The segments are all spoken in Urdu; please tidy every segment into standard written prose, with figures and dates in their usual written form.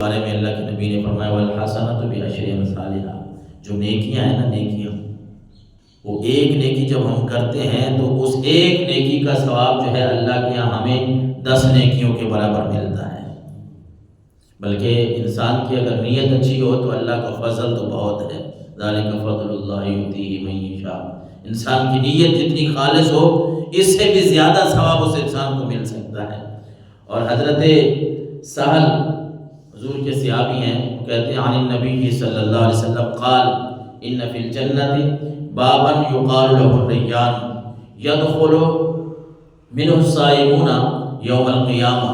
بارے میں اللہ کے نبی نے فرمایا والحسنۃ بعشر امثالھا، جو نیکیاں ہیں نا، نیکیاں وہ ایک نیکی جب ہم کرتے ہیں تو اس ایک نیکی کا ثواب جو ہے اللہ کے یہاں ہمیں 10 نیکیوں کے برابر ملتا ہے۔ بلکہ انسان کی اگر نیت اچھی ہو تو اللہ کا فضل تو بہت ہے، ذالک فضل اللہ یؤتیہ من یشاء۔ انسان کی نیت جتنی خالص ہو اس سے بھی زیادہ ثواب اس انسان کو مل سکتا ہے۔ اور حضرت سہل حضور کے صحابی ہیں، وہ کہتے ہیں عن النبی صلی اللہ علیہ وسلم قال ان فی الجنۃ بابا یقال له الریان یدخل منہ الصائمون یوم القیامہ۔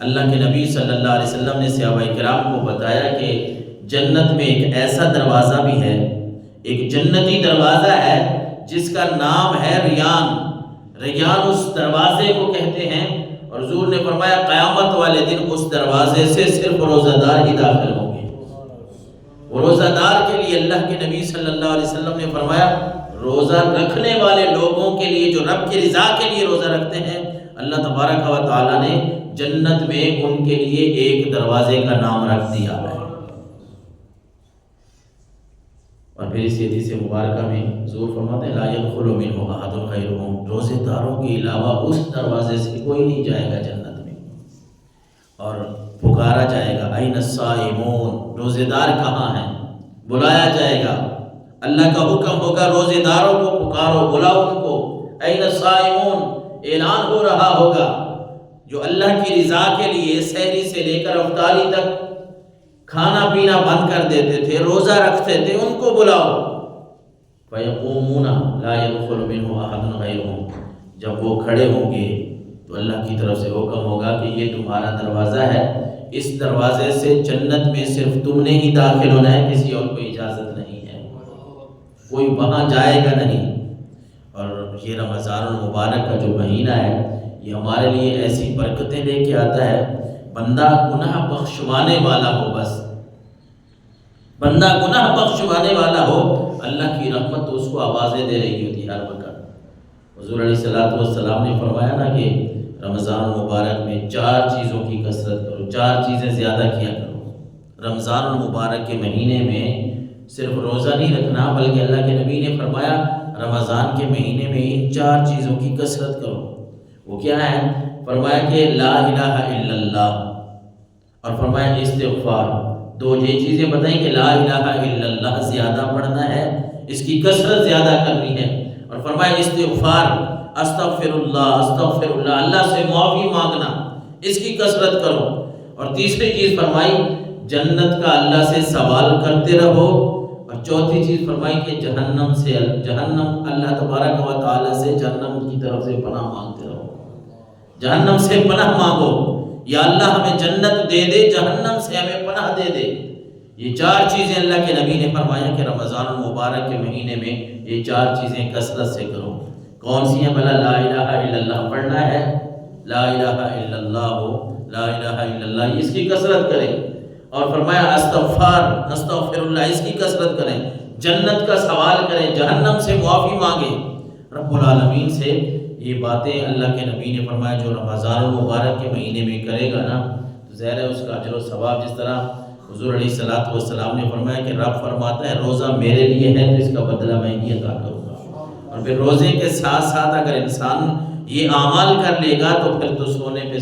اللہ کے نبی صلی اللہ علیہ وسلم نے صحابہ کرام کو بتایا کہ جنت میں ایک ایسا دروازہ بھی ہے، ایک جنتی دروازہ ہے جس کا نام ہے ریان۔ ریان اس دروازے کو کہتے ہیں، اور حضور نے فرمایا قیامت والے دن اس دروازے سے صرف روزہ دار ہی داخل ہوں گے۔ روزہ دار کے لیے اللہ کے نبی صلی اللہ علیہ وسلم نے فرمایا روزہ رکھنے والے لوگوں کے لیے جو رب کی رضا کے لیے روزہ رکھتے ہیں، اللہ تبارک و تعالیٰ نے جنت میں ان کے لیے ایک دروازے کا نام رکھ دیا ہے۔ اور پھر اس حدیث مبارکہ میں حضور فرماتے ہیں لا يدخل منہ احد غیرهم، روزے داروں کے علاوہ اس دروازے سے کوئی نہیں جائے گا جنت میں۔ اور پکارا جائے گا این الصائمون، روزے دار کہاں ہیں؟ بلایا جائے گا، اللہ کا حکم ہوگا روزے داروں کو پکارو، بلاؤ ان کو، این الصائمون، اعلان ہو رہا ہوگا۔ جو اللہ کی رضا کے لیے سحری سے لے کر افطاری تک کھانا پینا بند کر دیتے تھے، روزہ رکھتے تھے، ان کو بلاؤ۔ فیقومون لا يدخل منہ احد غیرهم، جب وہ کھڑے ہوں گے تو اللہ کی طرف سے حکم ہوگا کہ یہ تمہارا دروازہ ہے، اس دروازے سے جنت میں صرف تم نے ہی داخل ہونا ہے، کسی اور کو اجازت نہیں ہے، کوئی وہاں جائے گا نہیں۔ اور یہ رمضان المبارک کا جو مہینہ ہے یہ ہمارے لیے ایسی برکتیں لے کے آتا ہے، بندہ گناہ بخشوانے والا ہو، بس بندہ گناہ بخشوانے والا ہو، اللہ کی رحمت تو اس کو آوازیں دے رہی ہوتی ہر وقت۔ حضور علیہ السلام نے فرمایا نا کہ رمضان المبارک میں 4 چیزوں کی کثرت کرو، 4 چیزیں زیادہ کیا کرو۔ رمضان المبارک کے مہینے میں صرف روزہ نہیں رکھنا، بلکہ اللہ کے نبی نے فرمایا رمضان کے مہینے میں ان 4 چیزوں کی کثرت کرو۔ وہ کیا ہے؟ فرمایا کہ لا الہ الا اللہ، اور فرمایا استغفار۔ 2 یہ چیزیں بتائیں کہ لا الہ الا اللہ زیادہ پڑھنا ہے، اس کی کثرت زیادہ کرنی ہے، اور فرمایا استغفار، استغفر اللہ، اللہ سے معافی مانگنا، اس کی کثرت کرو۔ اور تیسری چیز فرمائی جنت کا اللہ سے سوال کرتے رہو، اور چوتھی چیز فرمائی کہ جہنم اللہ تبارک و تعالیٰ سے جہنم کی طرف سے پناہ مانگتے رہو، جہنم سے پناہ مانگو، یا اللہ ہمیں جنت دے دے، جہنم سے ہمیں پناہ دے دے۔ یہ 4 چیزیں اللہ کے نبی نے فرمایا کہ رمضان المبارک کے مہینے میں یہ 4 چیزیں کثرت سے کرو۔ کون سی ہیں؟ بھلا لا الہ الا اللہ پڑھنا ہے، لا الہ الا اللہ ہو، لا الہ الا اللہ اس کی کثرت کریں، اور فرمایا استغفر اللہ اس کی کثرت کریں، جنت کا سوال کریں، جہنم سے معافی مانگیں رب العالمین سے۔ یہ باتیں اللہ کے نبی نے فرمایا جو رمضان المبارک کے مہینے میں کرے گا نا تو ظاہر ہے اس کا اجر و ثواب، جس طرح حضور علیہ السلام نے فرمایا کہ رب فرماتا ہے روزہ میرے لیے ہے تو اس کا بدلہ میں ہی عطا کروں گا۔ اور پھر روزے کے ساتھ ساتھ اگر انسان یہ اعمال کر لے گا تو پھر تو سونے پہ